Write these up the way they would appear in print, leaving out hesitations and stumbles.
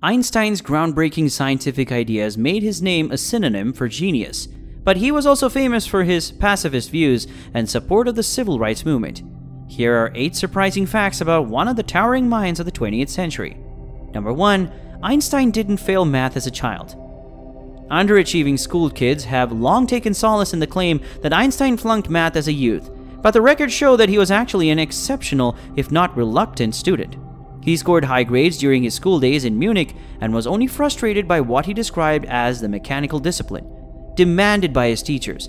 Einstein's groundbreaking scientific ideas made his name a synonym for genius, but he was also famous for his pacifist views and support of the civil rights movement. Here are 8 surprising facts about one of the towering minds of the 20th century. Number 1. Einstein didn't fail math as a child. Underachieving school kids have long taken solace in the claim that Einstein flunked math as a youth, but the records show that he was actually an exceptional, if not reluctant, student. He scored high grades during his school days in Munich and was only frustrated by what he described as the mechanical discipline demanded by his teachers.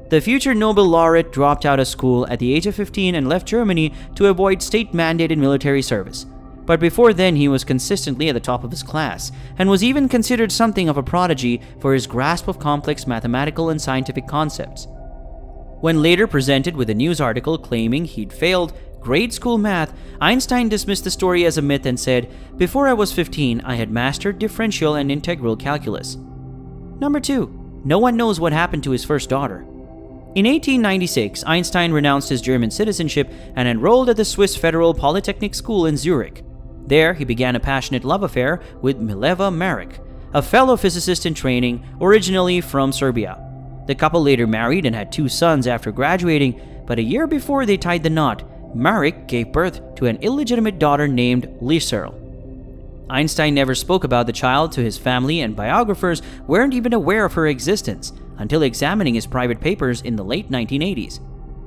The future Nobel laureate dropped out of school at the age of 15 and left Germany to avoid state-mandated military service. But before then, he was consistently at the top of his class, and was even considered something of a prodigy for his grasp of complex mathematical and scientific concepts. When later presented with a news article claiming he'd failed grade school math, Einstein dismissed the story as a myth and said, "Before I was 15, I had mastered differential and integral calculus." Number 2. No one knows what happened to his first daughter. In 1896, Einstein renounced his German citizenship and enrolled at the Swiss Federal Polytechnic School in Zurich. There, he began a passionate love affair with Mileva Maric, a fellow physicist in training, originally from Serbia. The couple later married and had 2 sons after graduating, but a year before they tied the knot, Maric gave birth to an illegitimate daughter named Lieserl. Einstein never spoke about the child to his family, and biographers weren't even aware of her existence until examining his private papers in the late 1980s.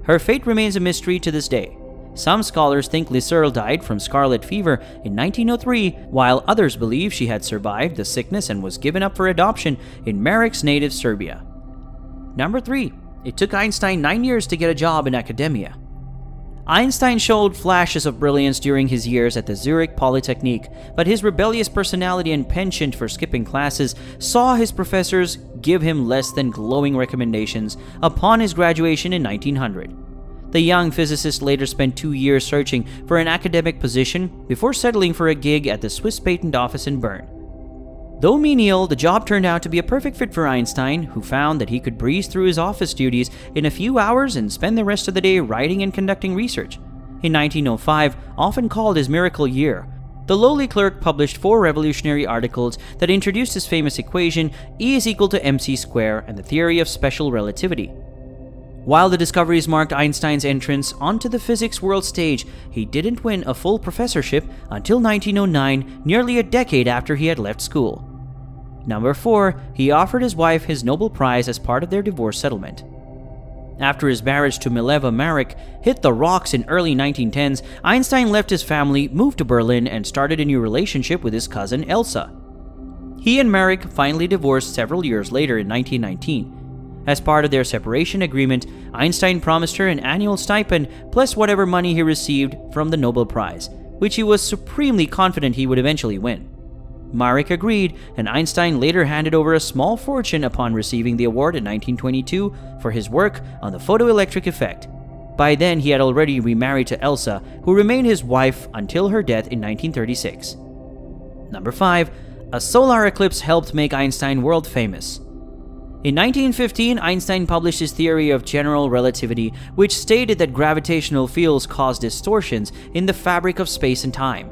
Her fate remains a mystery to this day. Some scholars think Lieserl died from scarlet fever in 1903, while others believe she had survived the sickness and was given up for adoption in Maric's native Serbia. Number 3. It took Einstein 9 years to get a job in academia. Einstein showed flashes of brilliance during his years at the Zurich Polytechnic, but his rebellious personality and penchant for skipping classes saw his professors give him less than glowing recommendations upon his graduation in 1900. The young physicist later spent 2 years searching for an academic position before settling for a gig at the Swiss Patent Office in Bern. Though menial, the job turned out to be a perfect fit for Einstein, who found that he could breeze through his office duties in a few hours and spend the rest of the day writing and conducting research. In 1905, often called his miracle year, the lowly clerk published 4 revolutionary articles that introduced his famous equation E is equal to mc squared and the theory of special relativity. While the discoveries marked Einstein's entrance onto the physics world stage, he didn't win a full professorship until 1909, nearly a decade after he had left school. Number 4. He offered his wife his Nobel Prize as part of their divorce settlement. After his marriage to Mileva Maric hit the rocks in early 1910s, Einstein left his family, moved to Berlin, and started a new relationship with his cousin Elsa. He and Maric finally divorced several years later in 1919. As part of their separation agreement, Einstein promised her an annual stipend plus whatever money he received from the Nobel Prize, which he was supremely confident he would eventually win. Maric agreed, and Einstein later handed over a small fortune upon receiving the award in 1922 for his work on the photoelectric effect. By then, he had already remarried to Elsa, who remained his wife until her death in 1936. Number 5. A solar eclipse helped make Einstein world famous. In 1915, Einstein published his theory of general relativity, which stated that gravitational fields cause distortions in the fabric of space and time.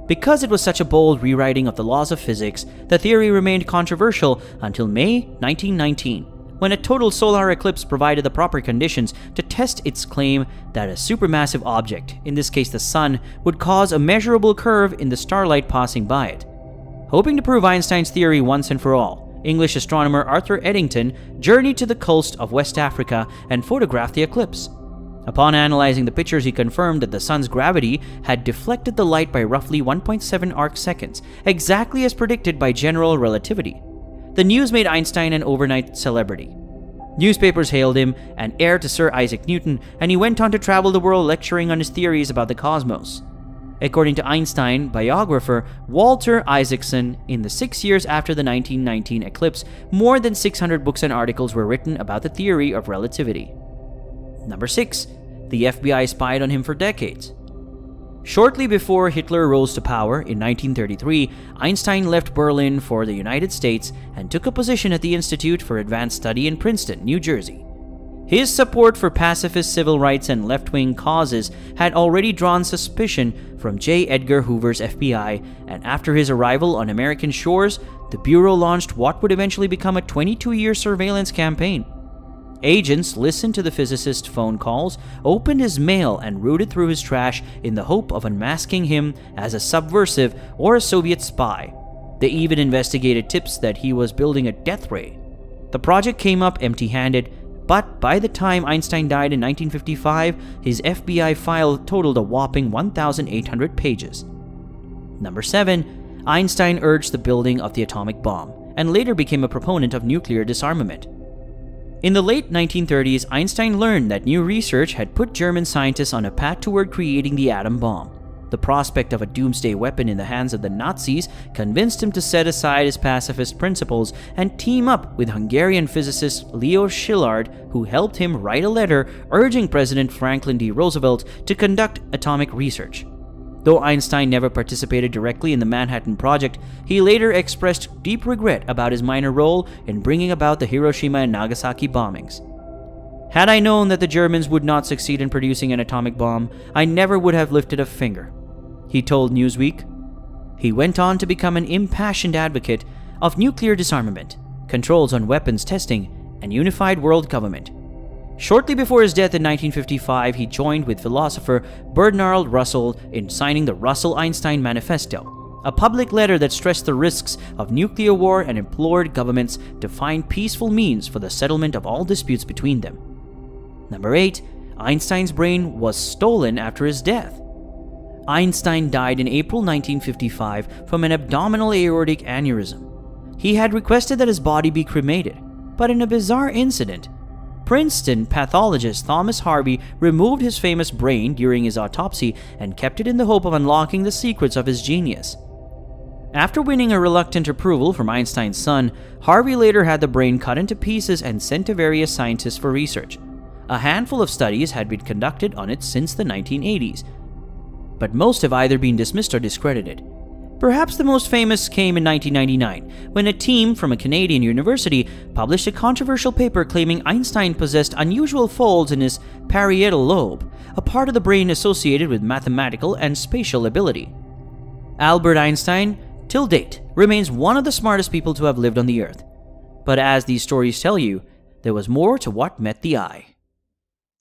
Because it was such a bold rewriting of the laws of physics, the theory remained controversial until May 1919, when a total solar eclipse provided the proper conditions to test its claim that a supermassive object, in this case the Sun, would cause a measurable curve in the starlight passing by it. Hoping to prove Einstein's theory once and for all, English astronomer Arthur Eddington journeyed to the coast of West Africa and photographed the eclipse. Upon analyzing the pictures, he confirmed that the Sun's gravity had deflected the light by roughly 1.7 arcseconds, exactly as predicted by general relativity. The news made Einstein an overnight celebrity. Newspapers hailed him an heir to Sir Isaac Newton, and he went on to travel the world lecturing on his theories about the cosmos. According to Einstein biographer Walter Isaacson, in the 6 years after the 1919 eclipse, more than 600 books and articles were written about the theory of relativity. Number 6. The FBI spied on him for decades. Shortly before Hitler rose to power in 1933, Einstein left Berlin for the United States and took a position at the Institute for Advanced Study in Princeton, New Jersey. His support for pacifist civil rights and left-wing causes had already drawn suspicion from J. Edgar Hoover's FBI, and after his arrival on American shores, the Bureau launched what would eventually become a 22-year surveillance campaign. Agents listened to the physicist's phone calls, opened his mail, and rooted through his trash in the hope of unmasking him as a subversive or a Soviet spy. They even investigated tips that he was building a death ray. The project came up empty-handed, but by the time Einstein died in 1955, his FBI file totaled a whopping 1,800 pages. Number 7. Einstein urged the building of the atomic bomb, and later became a proponent of nuclear disarmament. In the late 1930s, Einstein learned that new research had put German scientists on a path toward creating the atom bomb. The prospect of a doomsday weapon in the hands of the Nazis convinced him to set aside his pacifist principles and team up with Hungarian physicist Leo Szilard, who helped him write a letter urging President Franklin D. Roosevelt to conduct atomic research. Though Einstein never participated directly in the Manhattan Project, he later expressed deep regret about his minor role in bringing about the Hiroshima and Nagasaki bombings. "Had I known that the Germans would not succeed in producing an atomic bomb, I never would have lifted a finger," he told Newsweek. He went on to become an impassioned advocate of nuclear disarmament, controls on weapons testing, and unified world government. Shortly before his death in 1955, he joined with philosopher Bernard Russell in signing the Russell-Einstein Manifesto, a public letter that stressed the risks of nuclear war and implored governments to find peaceful means for the settlement of all disputes between them. Number 8. Einstein's brain was stolen after his death. Einstein died in April 1955 from an abdominal aortic aneurysm. He had requested that his body be cremated, but in a bizarre incident, Princeton pathologist Thomas Harvey removed his famous brain during his autopsy and kept it in the hope of unlocking the secrets of his genius. After winning a reluctant approval from Einstein's son, Harvey later had the brain cut into pieces and sent to various scientists for research. A handful of studies had been conducted on it since the 1980s, but most have either been dismissed or discredited. Perhaps the most famous came in 1999, when a team from a Canadian university published a controversial paper claiming Einstein possessed unusual folds in his parietal lobe, a part of the brain associated with mathematical and spatial ability. Albert Einstein, till date, remains one of the smartest people to have lived on the earth. But as these stories tell you, there was more to what met the eye.